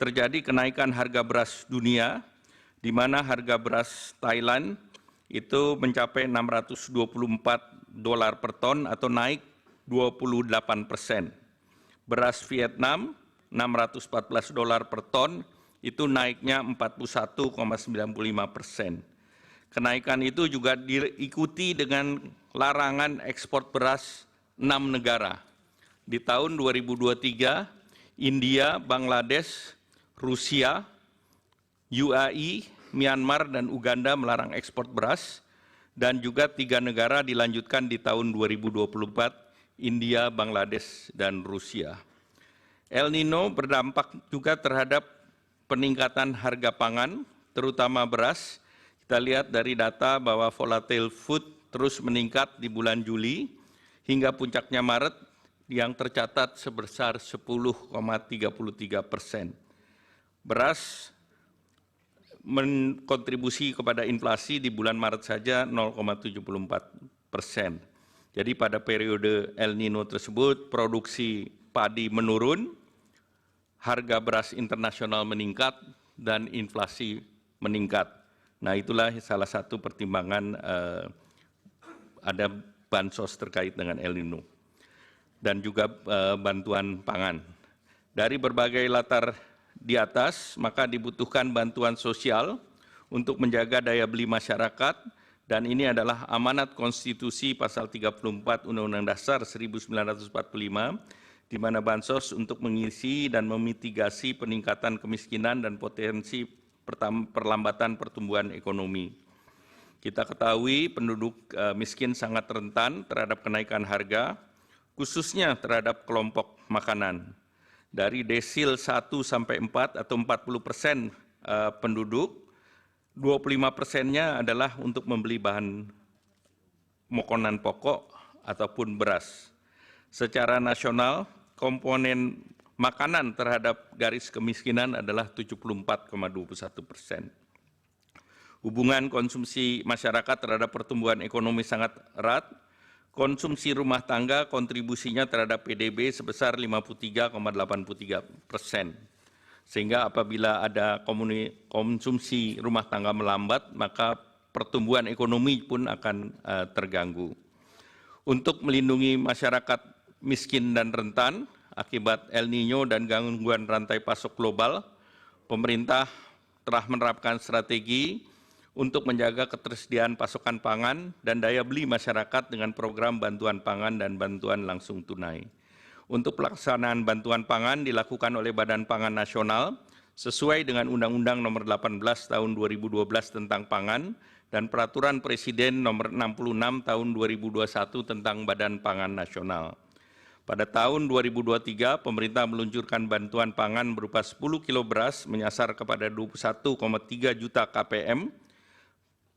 terjadi kenaikan harga beras dunia, di mana harga beras Thailand itu mencapai $624 per ton atau naik 28%. Beras Vietnam $614 per ton itu naiknya 41,95%. Kenaikan itu juga diikuti dengan larangan ekspor beras 6 negara. Di tahun 2023, India, Bangladesh, Rusia, UAE, Myanmar, dan Uganda melarang ekspor beras, dan juga 3 negara dilanjutkan di tahun 2024, India, Bangladesh, dan Rusia. El Nino berdampak juga terhadap peningkatan harga pangan, terutama beras. Kita lihat dari data bahwa volatile food terus meningkat di bulan Juli, hingga puncaknya Maret yang tercatat sebesar 10,33%. Beras menkontribusi kepada inflasi di bulan Maret saja 0,74%. Jadi pada periode El Nino tersebut produksi padi menurun, harga beras internasional meningkat, dan inflasi meningkat. Nah, itulah salah satu pertimbangan ada bansos terkait dengan El Nino dan juga bantuan pangan. Dari berbagai latar di atas, maka dibutuhkan bantuan sosial untuk menjaga daya beli masyarakat, dan ini adalah amanat konstitusi pasal 34 Undang-Undang Dasar 1945, di mana bansos untuk mengisi dan memitigasi peningkatan kemiskinan dan potensi perlambatan pertumbuhan ekonomi. Kita ketahui penduduk miskin sangat rentan terhadap kenaikan harga, khususnya terhadap kelompok makanan. Dari desil 1 sampai 4 atau 40% penduduk, 25%-nya adalah untuk membeli bahan makanan pokok ataupun beras. Secara nasional, komponen makanan terhadap garis kemiskinan adalah 74,21%. Hubungan konsumsi masyarakat terhadap pertumbuhan ekonomi sangat erat. Konsumsi rumah tangga kontribusinya terhadap PDB sebesar 53,83%. Sehingga apabila ada konsumsi rumah tangga melambat, maka pertumbuhan ekonomi pun akan terganggu. Untuk melindungi masyarakat miskin dan rentan akibat El Nino dan gangguan rantai pasok global, pemerintah telah menerapkan strategi untuk menjaga ketersediaan pasokan pangan dan daya beli masyarakat dengan program bantuan pangan dan bantuan langsung tunai. Untuk pelaksanaan bantuan pangan dilakukan oleh Badan Pangan Nasional sesuai dengan Undang-Undang Nomor 18 Tahun 2012 tentang Pangan dan Peraturan Presiden Nomor 66 Tahun 2021 tentang Badan Pangan Nasional. Pada tahun 2023, pemerintah meluncurkan bantuan pangan berupa 10 kilo beras menyasar kepada 21,3 juta KPM,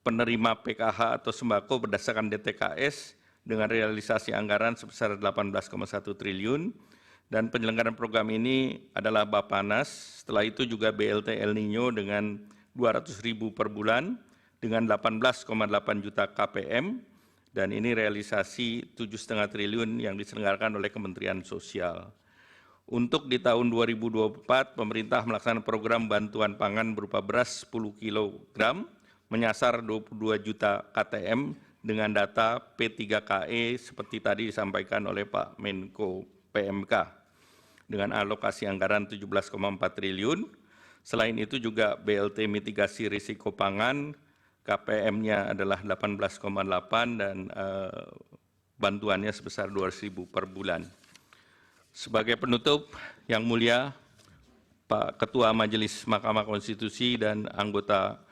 penerima PKH atau sembako berdasarkan DTKS dengan realisasi anggaran sebesar 18,1 triliun, dan penyelenggaraan program ini adalah Bappenas. Setelah itu juga BLT El Nino dengan 200.000 per bulan dengan 18,8 juta KPM, dan ini realisasi 7,5 triliun yang diselenggarakan oleh Kementerian Sosial. Untuk di tahun 2024, pemerintah melaksanakan program bantuan pangan berupa beras 10 kg menyasar 22 juta KTM dengan data P3KE seperti tadi disampaikan oleh Pak Menko PMK dengan alokasi anggaran 17,4 triliun. Selain itu juga BLT mitigasi risiko pangan, KPM-nya adalah 18,8 dan bantuannya sebesar 200.000 per bulan. Sebagai penutup, yang mulia Pak Ketua Majelis Mahkamah Konstitusi dan anggota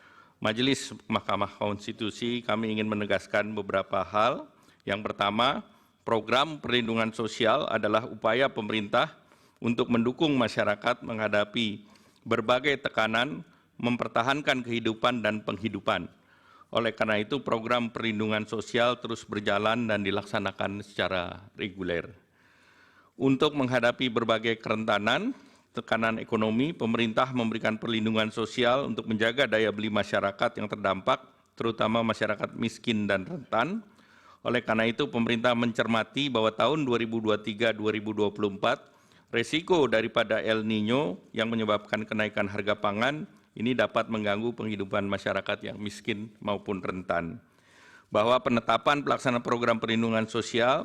Majelis Mahkamah Konstitusi, kami ingin menegaskan beberapa hal. Yang pertama, program perlindungan sosial adalah upaya pemerintah untuk mendukung masyarakat menghadapi berbagai tekanan, mempertahankan kehidupan dan penghidupan. Oleh karena itu, program perlindungan sosial terus berjalan dan dilaksanakan secara reguler. Untuk menghadapi berbagai kerentanan, tekanan ekonomi, pemerintah memberikan perlindungan sosial untuk menjaga daya beli masyarakat yang terdampak, terutama masyarakat miskin dan rentan. Oleh karena itu, pemerintah mencermati bahwa tahun 2023-2024 Resiko daripada El Nino yang menyebabkan kenaikan harga pangan ini dapat mengganggu penghidupan masyarakat yang miskin maupun rentan. Bahwa penetapan pelaksanaan program perlindungan sosial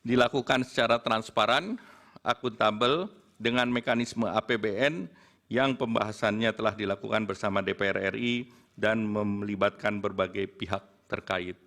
dilakukan secara transparan, akuntabel, dengan mekanisme APBN yang pembahasannya telah dilakukan bersama DPR RI dan melibatkan berbagai pihak terkait.